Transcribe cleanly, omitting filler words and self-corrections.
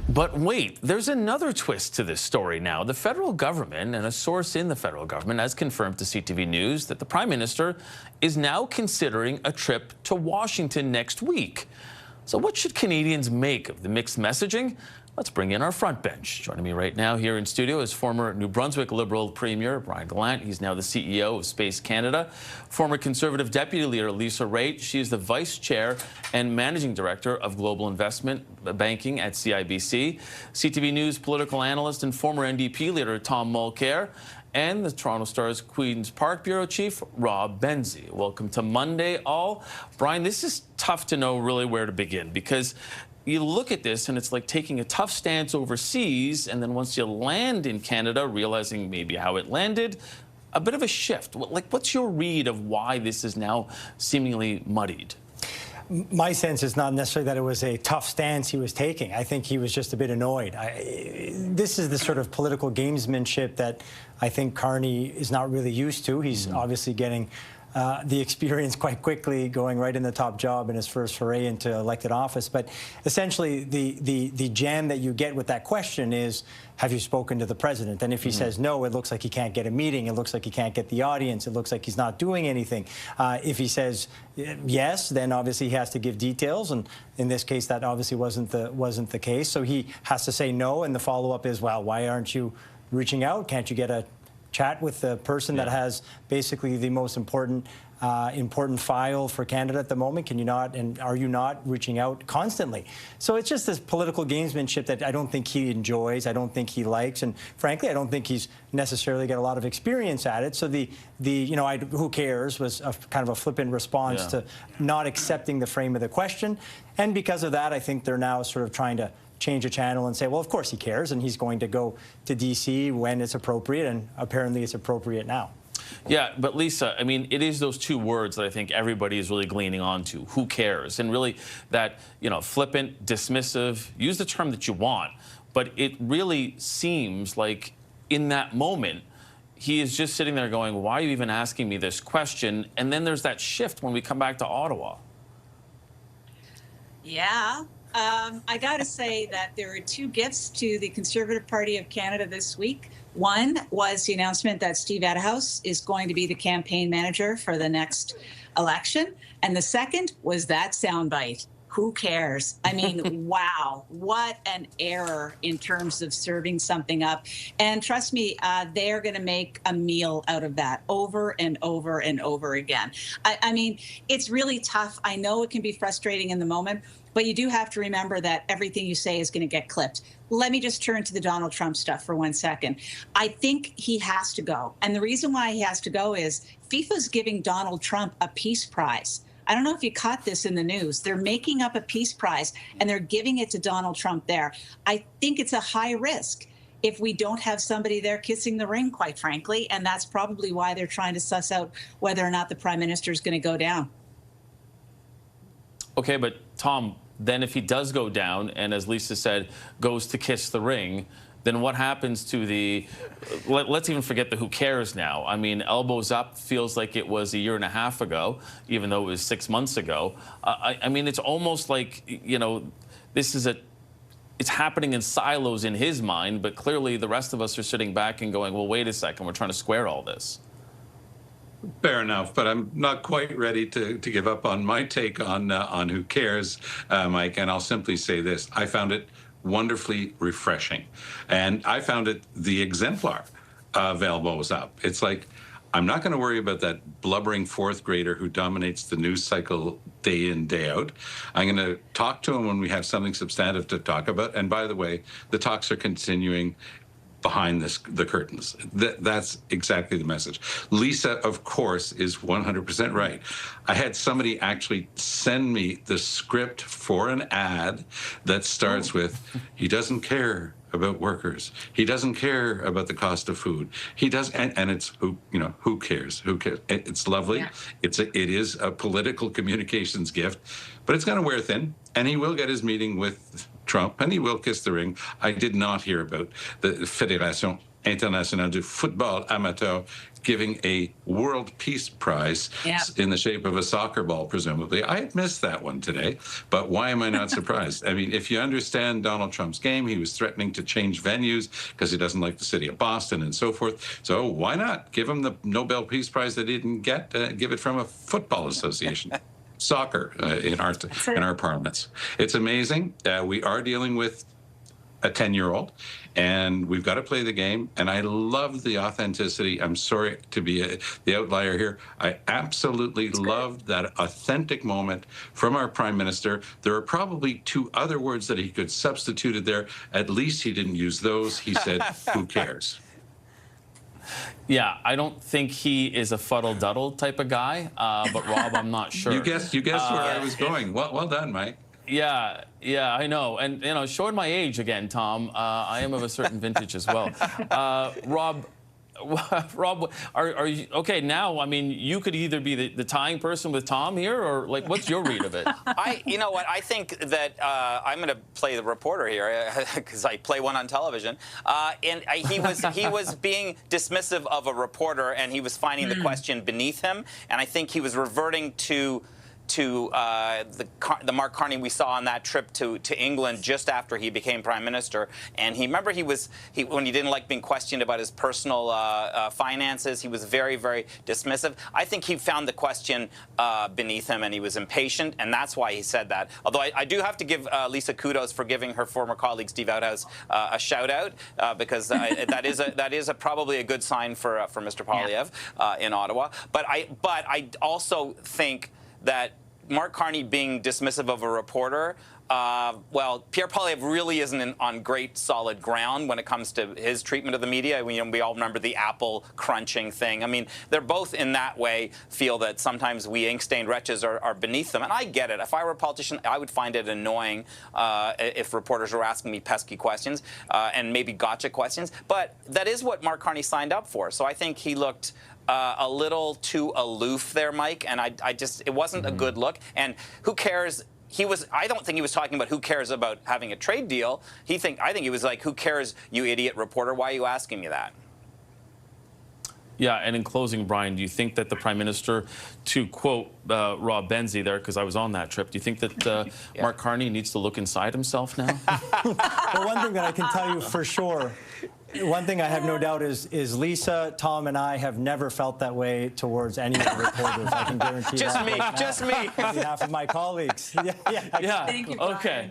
But wait, there's another twist to this story now. The federal government and a source in the federal government has confirmed to CTV News that the Prime Minister is now considering a trip to Washington next week. So what should Canadians make of the mixed messaging? Let's bring in our front bench. Joining me right now here in studio is former New Brunswick Liberal Premier Brian Gallant. He's now the CEO of Space Canada. Former Conservative Deputy Leader Lisa Raitt. She is the Vice Chair and Managing Director of Global Investment Banking at CIBC. CTV News political analyst and former NDP leader Tom Mulcair. And the Toronto Star's Queen's Park Bureau Chief, Rob Benzie. Welcome to Monday, all. Brian, this is tough to know really where to begin because you look at this and it's like taking a tough stance overseas, and then once you land in Canada, realizing maybe how it landed, a bit of a shift. What's your read of why this is now seemingly muddied? My sense is not necessarily that it was a tough stance he was taking. I think he was just a bit annoyed. This is the sort of political gamesmanship that I think Carney is not really used to. He's obviously getting the experience quite quickly, going right in the top job in his first foray into elected office. But essentially, the jam that you get with that question is, have you spoken to the president? And if he says no, it looks like he can't get a meeting. It looks like he can't get the audience. It looks like he's not doing anything. If he says yes, then obviously he has to give details. And in this case, that obviously wasn't the case. So he has to say no. And the follow-up is, well, why aren't you reaching out? Can't you get a chat with the person that has basically the most important file for Canada at the moment? Can you not, and are you not reaching out constantly? So it's just this political gamesmanship that I don't think he enjoys, I don't think he likes, and frankly, I don't think he's necessarily got a lot of experience at it. So who cares was kind of a flippant response to not accepting the frame of the question. And because of that, I think they're now sort of trying to change a channel and say, well, of course he cares, and he's going to go to D.C. when it's appropriate, and apparently it's appropriate now. Yeah, but Lisa, I mean, it is those two words that I think everybody is really gleaning onto. Who cares? And really that, flippant, dismissive, use the term that you want, but it really seems like in that moment, he is just sitting there going, why are you even asking me this question? And then there's that shift when we come back to Ottawa. Yeah. I got to say that there are two gifts to the Conservative Party of Canada this week. One was the announcement that Steve Edehouse is going to be the campaign manager for the next election. And the second was that soundbite. Who cares? I mean, wow, what an error in terms of serving something up. And trust me, they're going to make a meal out of that over and over and over again. I mean, it's really tough. I know it can be frustrating in the moment, but you do have to remember that everything you say is going to get clipped. Let me just turn to the Donald Trump stuff for 1 second. I think he has to go. And the reason why he has to go is FIFA's giving Donald Trump a peace prize. I don't know if you caught this in the news. They're making up a peace prize, and they're giving it to Donald Trump there. I think it's a high risk if we don't have somebody there kissing the ring, quite frankly, and that's probably why they're trying to suss out whether or not the Prime Minister is going to go down. Okay, but Tom, then if he does go down, and as Lisa said, goes to kiss the ring, then what happens to the, let's even forget the who cares now. I mean, elbows up feels like it was a year and a half ago, even though it was 6 months ago. I mean, it's almost like, this is it's happening in silos in his mind, but clearly the rest of us are sitting back and going, well, wait a second, we're trying to square all this. Fair enough, but I'm not quite ready to give up on my take on who cares, Mike, and I'll simply say this. I found it wonderfully refreshing, and I found it the exemplar of elbows up. It's like, I'm not going to worry about that blubbering fourth grader who dominates the news cycle day in, day out. I'm going to talk to him when we have something substantive to talk about, and by the way, the talks are continuing behind the curtains. That's exactly the message. Lisa, of course, is 100% right. I had somebody actually send me the script for an ad that starts with, he doesn't care about workers. He doesn't care about the cost of food. He does, and it's who cares? Who cares? It's lovely. Yeah. It is a political communications gift, but it's going to wear thin, and he will get his meeting with Trump, and he will kiss the ring. I did not hear about the Fédération international du football amateur giving a World Peace Prize in the shape of a soccer ball, presumably. I had missed that one today, but why am I not surprised? I mean, if you understand Donald Trump's game, he was threatening to change venues because he doesn't like the city of Boston and so forth. So why not give him the Nobel Peace Prize that he didn't get? Give it from a football association. Soccer in our parliaments. It's amazing. We are dealing with a 10-year-old, and we've got to play the game. And I love the authenticity. I'm sorry to be the outlier here. I absolutely loved that authentic moment from our prime minister. There are probably 2 other words that he could substitute there. At least he didn't use those. He said, "Who cares?" Yeah, I don't think he is a fuddle-duddle type of guy, but Rob, I'm not sure. You guessed where I was going. Well done, Mike. Yeah, I know. And, showing my age again, Tom, I am of a certain vintage as well. Rob, are you, okay, now, I mean, you could either be the tying person with Tom here, or, like, what's your read of it? You know what, I think that I'm going to play the reporter here, because I play one on television. He was being dismissive of a reporter, and he was finding the question beneath him, and I think he was reverting to the Mark Carney we saw on that trip to England just after he became prime minister. And remember when he didn't like being questioned about his personal finances, he was very, very dismissive. I think he found the question beneath him, and he was impatient, and that's why he said that. Although I do have to give Lisa kudos for giving her former colleague Steve Outhouse a shout out, because that is probably a good sign for Mr. Poilievre in Ottawa. But I also think that Mark Carney being dismissive of a reporter, well, Pierre Poilievre really isn't on great solid ground when it comes to his treatment of the media. We all remember the apple crunching thing. I mean, they're both in that way feel that sometimes we ink-stained wretches are beneath them. And I get it. If I were a politician, I would find it annoying if reporters were asking me pesky questions and maybe gotcha questions. But that is what Mark Carney signed up for. So I think he looked a little too aloof there, Mike, and it wasn't a good look. And who cares? I don't think he was talking about who cares about having a trade deal. I think he was like, who cares, you idiot reporter? Why are you asking me that? Yeah, and in closing, Brian, do you think that the Prime Minister, to quote Rob Benzie there, because I was on that trip, do you think that Mark Carney needs to look inside himself now? Well, one thing that I can tell you for sure, one thing I have no doubt is Lisa, Tom, and I have never felt that way towards any of the reporters. I can guarantee just that. Just me. On behalf of my colleagues. Yeah. Thank you, Brian. Okay.